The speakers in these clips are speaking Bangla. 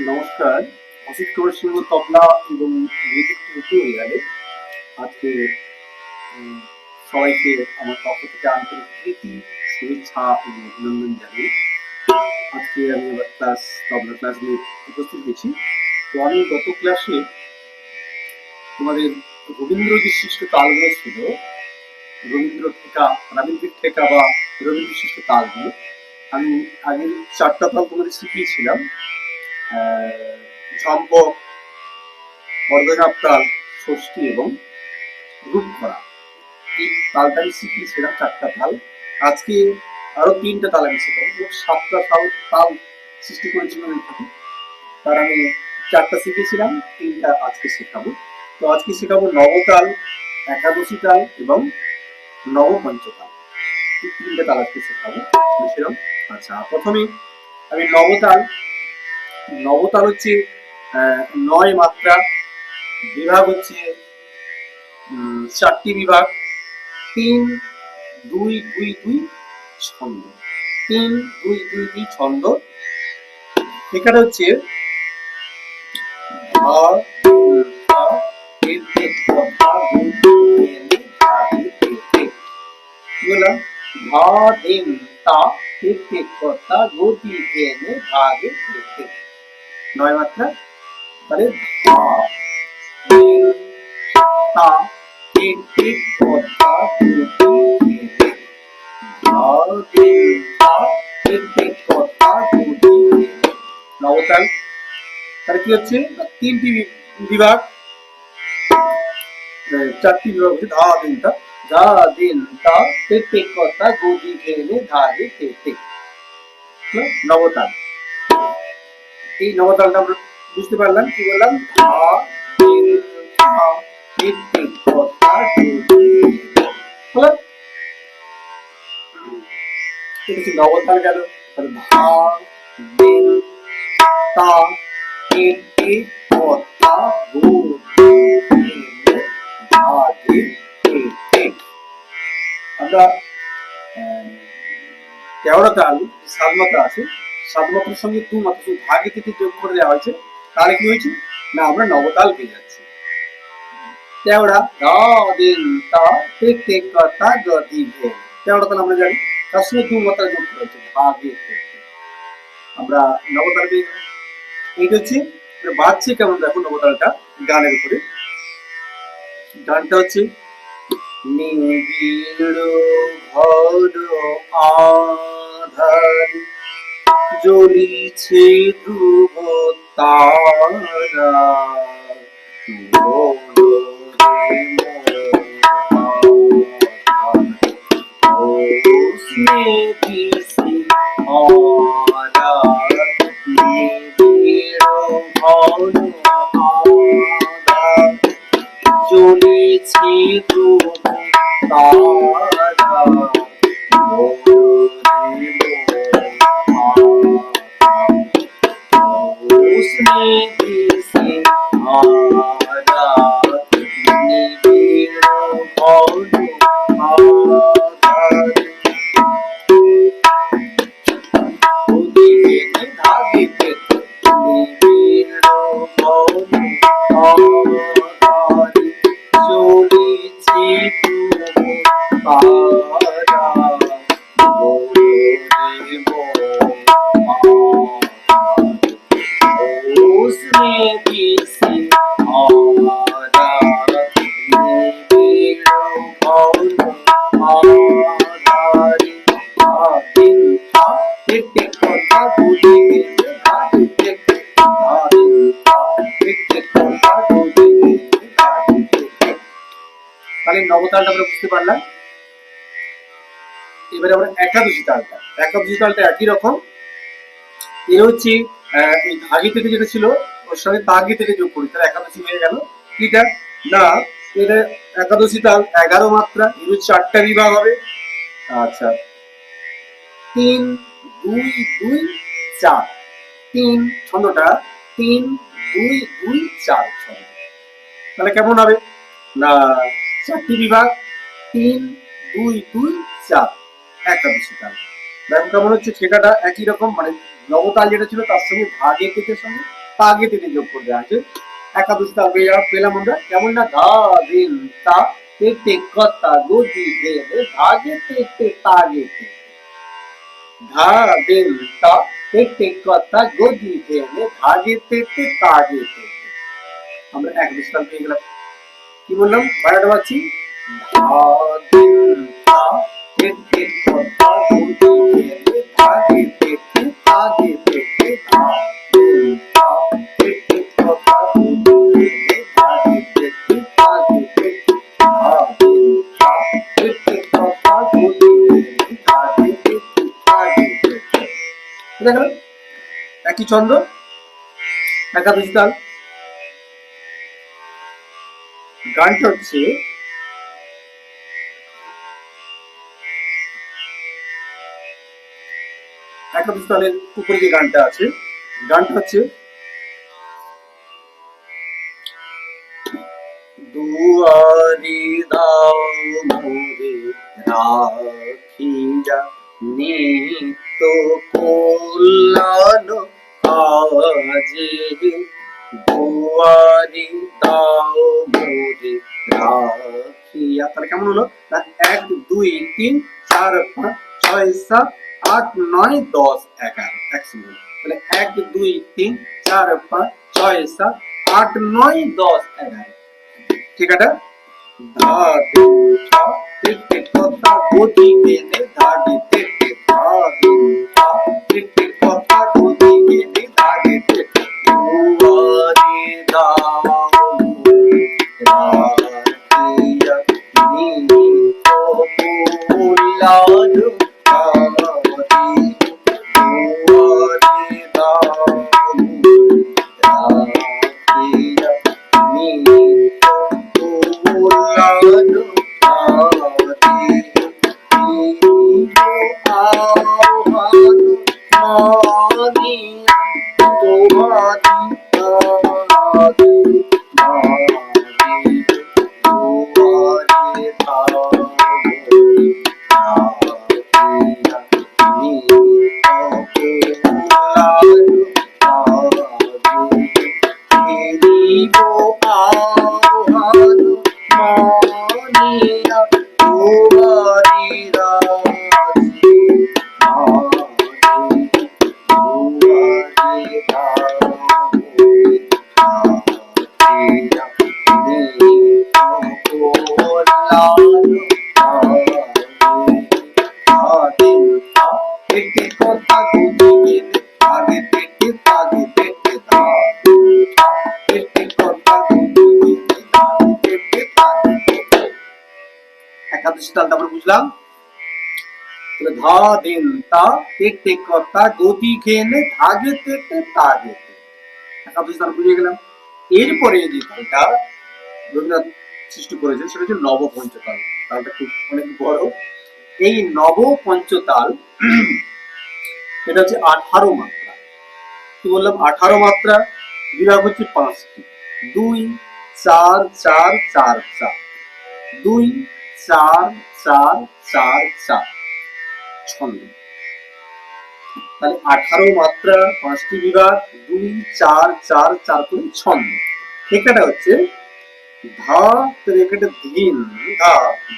নমস্কার। অসিত কুমার সিংহ তবলা এবং মিউজিক টিউটোরিয়ালে আজকে উম, সবাইকে আমার পক্ষ থেকে আন্তরিক প্রীতি, শুভেচ্ছা এবং অভিনন্দন জানিয়ে আজকে আমি আবার তবলা ক্লাস নিয়ে উপস্থিত হয়েছি। তো আমি গত ক্লাসে তোমাদের রবীন্দ্র যে সৃষ্ট তালগুলো ছিল, রবীন্দ্রিক ঠেকা বা রবীন্দ্র সৃষ্ট তালগুলো আমি আগের 4টা তাল তোমাদের শিখিয়েছিলাম। ঝম্পক, অর্ধঝাপ তাল, ষষ্ঠী এবং রূপকরা। এই তালটা আমি শিখিয়েছিলাম 4টা তাল। আজকে আরো 3টা তাল আমি শেখাবো। মোট 7টা তাল সৃষ্টি করেছিলাম এখানে। তার আমি 4টা শিখিয়েছিলাম, 3টা আজকে শেখাবো। তো আজকে শেখাবো নবতাল, একাদশী তাল এবং নবপঞ্চতাল। এই 3টে তাল আজকে শেখাবো। বুঝছিলাম? আচ্ছা, প্রথমে আমি নবতাল। নবতাল হচ্ছে 9 মাত্রা, বিভাগ হচ্ছে 4টি বিভাগ, 3-2-2-2 ছন্দ, 3-2-2-2 ছন্দ। এখানে হচ্ছে ধা ধা তে তে ধা ধু তে ধা ধে তে তে। কি বললাম? ধা দিন তা তে তে ধা ধু তে ধা ধে তে তে। 9 মাত্রা। তাহলে ধা দিন তা তে তে ধা ধু তে নবতাল। তাহলে কি হচ্ছে? 3টি বিভাগ, 4টি বিভাগ হচ্ছে ধা দিন তা, ধা দিন তা তে তে কথা গদি খেলে ধা দে তে তে। নবতাল। এই নবতালটা আমরা বুঝতে পারলাম। কি বললাম? ধা দিন তা তে তে কথা গদি। হলো? এটা হচ্ছে নবতাল গেল। তাহলে ধা দিন তা তে তে কথা গদি ধা দে তে তে। আমরা 13 তাল 7 মাত্রা আছে, 7 মাত্রার সঙ্গে 2 মাত্রা শুধু ভাগে থেকে যোগ করে দেওয়া হয়েছে। তাহলে কি হয়েছে? না, আমরা নবতাল পেয়ে যাচ্ছি। 13 ধা দিন তা তে তে কথা গদি ধে। 13 তাল আমরা জানি, তার সঙ্গে 2 মাত্রা যোগ করা হয়েছে ভাগে থেকে। আমরা নবতাল পেয়ে গেলাম। এইটা হচ্ছে বাজছে কেমন দেখো নবতালটা গানের উপরে। গানটা হচ্ছে নিবিড় ঘর আধার জ্বলিছে ধ্রুব তারা জ্বলিছে ধ্রুব তারা उसमें किसी आरा निबिड़ भौर आधार उदिने धागिते निबिड़ भौर आधार चलिছে তুমি তারা उसमें किसी आरा निबिड़ भौर आधार दिन था তে কথা বলি তে ধা তে দিন তা তে কথা বলি তে ধা তে। তাহলে নবতালটা আমরা বুঝতে পারলাম। এবারে আমরা একাদশী তালটা। একাদশী তালটা একই রকম। এ হচ্ছে ওই ধাগি থেকে যেটা ছিল ওর সঙ্গে তাগি থেকে যোগ করি, তাহলে একাদশী হয়ে গেল। এটা না, এটা একাদশী তাল 11 মাত্রা, এর 4টা বিভাগ হবে। আচ্ছা, 3-2-2-4, 3 ছন্দটা 3-2-2-4 ছন্দ। তাহলে কেমন হবে? না, 4টি বিভাগ, 3-2-2-4 একাদশী তাল। দেখো কেমন হচ্ছে? ঠেকাটা একই রকম, মানে নবতাল যেটা ছিল তার সঙ্গে ভাগে কেটের সঙ্গে তাগে তেতে যোগ করে দেওয়া আছে। একাদশ তাল পেলাম আমরা কেমন না, ধা দিন তা তেতে কথা গতি ধেনে ধাগে তেতে তাগে তেতে, ধা দিন তা তেতে কথা গতি ধেনে ধাগে তেতে তাগে তেতে। আমরা একাদশ তাল পেয়ে গেলাম। কি বললাম বারোটা পাচ্ছি, ধা দিন তা তেতে কথা গতি ধেনে ধাগে তেতে তাগে তেতে, ধা দিন তা তেতে কথা গতি ধেনে ধাগে তেতে তাগে তেতে, ধা দিন তা তেতে কথা গতি ধেনে ধাগে তেতে তাগে তেতে। দেখো একই ছন্দ, একাদশ তাল। গানটা হচ্ছে একাদশ তালের উপরে যে গানটা আছে, গানটা হচ্ছে দুয়ারি দাও মোরে রাখিয়া নিত্য কল্যাণ কাজে, দুয়ারি দাও মোরে রাখিয়া। তাহলে কেমন হলো না, 1 2 3 4 5 6 7 8 9 10 11 একসঙ্গে। তাহলে 1 2 3 4 5 6 7 8 9 10 11। ঠিক আছে, ধা দিন তা তেতে কথা গতি ধেনে ধাগে তেতে, ধা দিন তা তেতে কথা গতি ধেনে ধাগে তেতে, দুয়ারে দাও রাখিয়া নিত্য কল্যাণ কাজে, দুয়ারে দাও রাখিয়া নিত্য কল্যাণ কাজে, আহ্বান মানিয়া তোমারি কাজে, দুয়ারে দাও রাখিয়া নিত্য কল্যাণ কাজে, ফিরিব আহ্বান মানিয়া তোমারি রাজে, দুয়ারে দাও রাখিয়া নিত্য কল্যাণ কাজে, তেতে কথা গতি ধেনে ধাগে তেতে তাগে তেতে, ধা দিন তা তেতে কথা গতি ধেনে ধাগে তেতে তাগে তেতে। একাদশ তালটা আমরা বুঝলাম। তাহলে ধা দিন তা তেতে কথা গতি ঘেনে ধাগে তেতে তাগে তেতে, একাদশ তাল বুঝে গেলাম। এরপরে যে তালটা রবীন্দ্রনাথ সৃষ্টি করেছেন সেটা হচ্ছে নব পঞ্চতাল। তালটা খুব অনেক বড়। এই নব পঞ্চতাল এটা হচ্ছে 18 মাত্রা। কি বললাম 18 মাত্রা, বিভাগ হচ্ছে 5টি, 2 4 4 4 4, 2 4 4 4 4 ছন্দ। তাহলে 18 মাত্রা 5টি বিভাগ, 2 4 4 4 করে ছন্দ। এখানে হচ্ছে ধা, এখানে ধিন ধা,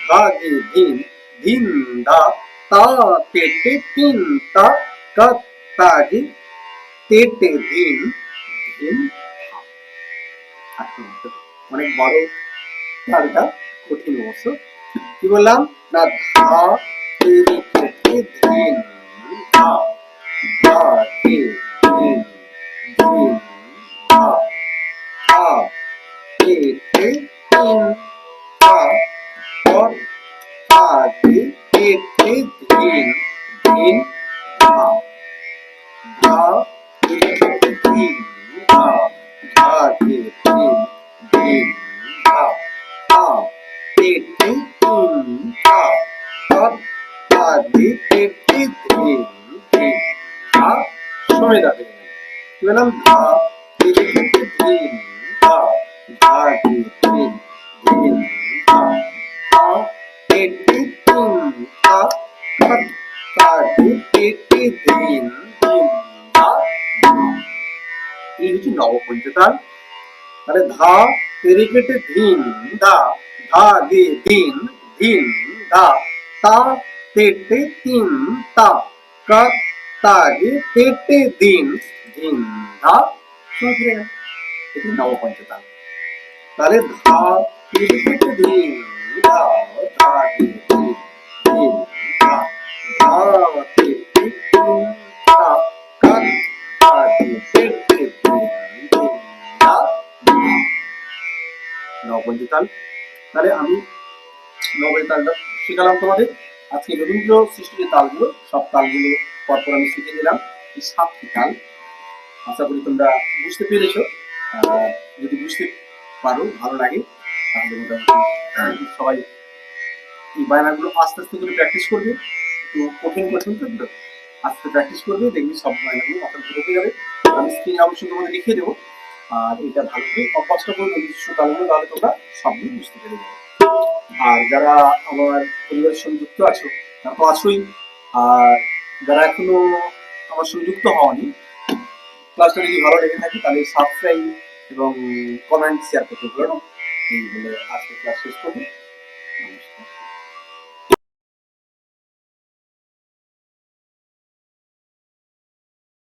ধা গে ধিন, ধিন ধা তা তেতে তিন তা কা তাগে তেতে ধিন, ধিন ধা। অনেক বড় তালটা, কঠিন অবশ্য। কি বললাম না, ধা তেরে তেতে ধিন ধা, ধা তে ধিন, ধিন ধা, ধা তেতে তিন তা তাগে তেতে ধিন, ধিন ধা, ধা তেতে ধিন ধা, ধাগে ধিন, ধিন ধা, ধা তেতে তিন তা তাগে তেতে ধিন, ধিন ধা। সময় দাবে কি বললাম, ধা তেতে ধিন ধা, ধাগে ধিন, ধিন ধা, ধা তেতে তিন তা তাগে তেতে ধিন, ধিন ধা। এই হচ্ছে নবপঞ্চতাল। তাহলে ধা তেরে কেটে ধিন ধা, ধা গে দিন ধিন ধা, তা তেটে তিন তা, কা তা গে তেটে দিন ধিন ধা, শুনে এটি নবপঞ্চতাল। তাহলে ধা তেরে কেটে ধিন ধা, ধা গে দিন ধিন ধা, ধা তেটে তিন তা, কা তা গে তেটে দিন ধিন ধা, নবপঞ্চতাল। তাহলে আমি নবপঞ্চতালটা শেখালাম তোমাদের। আজকে রবীন্দ্র সৃষ্টি যে তালগুলো, সব তালগুলো পরপর আমি শিখে দিলাম। এই 7টি তাল, আশা করি তোমরা বুঝতে পেরেছো। যদি বুঝতে পারো, ভালো লাগে, তাহলে মোটামুটি সবাই এই বায়নাগুলো আস্তে আস্তে করে প্র্যাকটিস করবে। একটু কঠিন কঠিন তো আস্তে প্র্যাকটিস করবে, দেখবি সব বায়নাগুলো মাথায় ঢুকে যাবে। আমি স্ক্রিনে অবশ্যই তোমাদের দেখিয়ে দেবো। আর এটা ভালো করে অভ্যাসটা করবে নিজস্ব তালগুলো, তাহলে তোমরা সবগুলো বুঝতে পেরে যাবে। আর যারা আমার পরিবারের সঙ্গে যুক্ত আছো, তারা তো আছোই। আর যারা এখনো আমার সঙ্গে যুক্ত হওনি, ক্লাসটা যদি ভালো লেগে থাকে তাহলে সাবস্ক্রাইব এবং কমেন্ট শেয়ার করতে ভুলো না। এই বলে আজকে ক্লাস শেষ করবো। নমস্কার।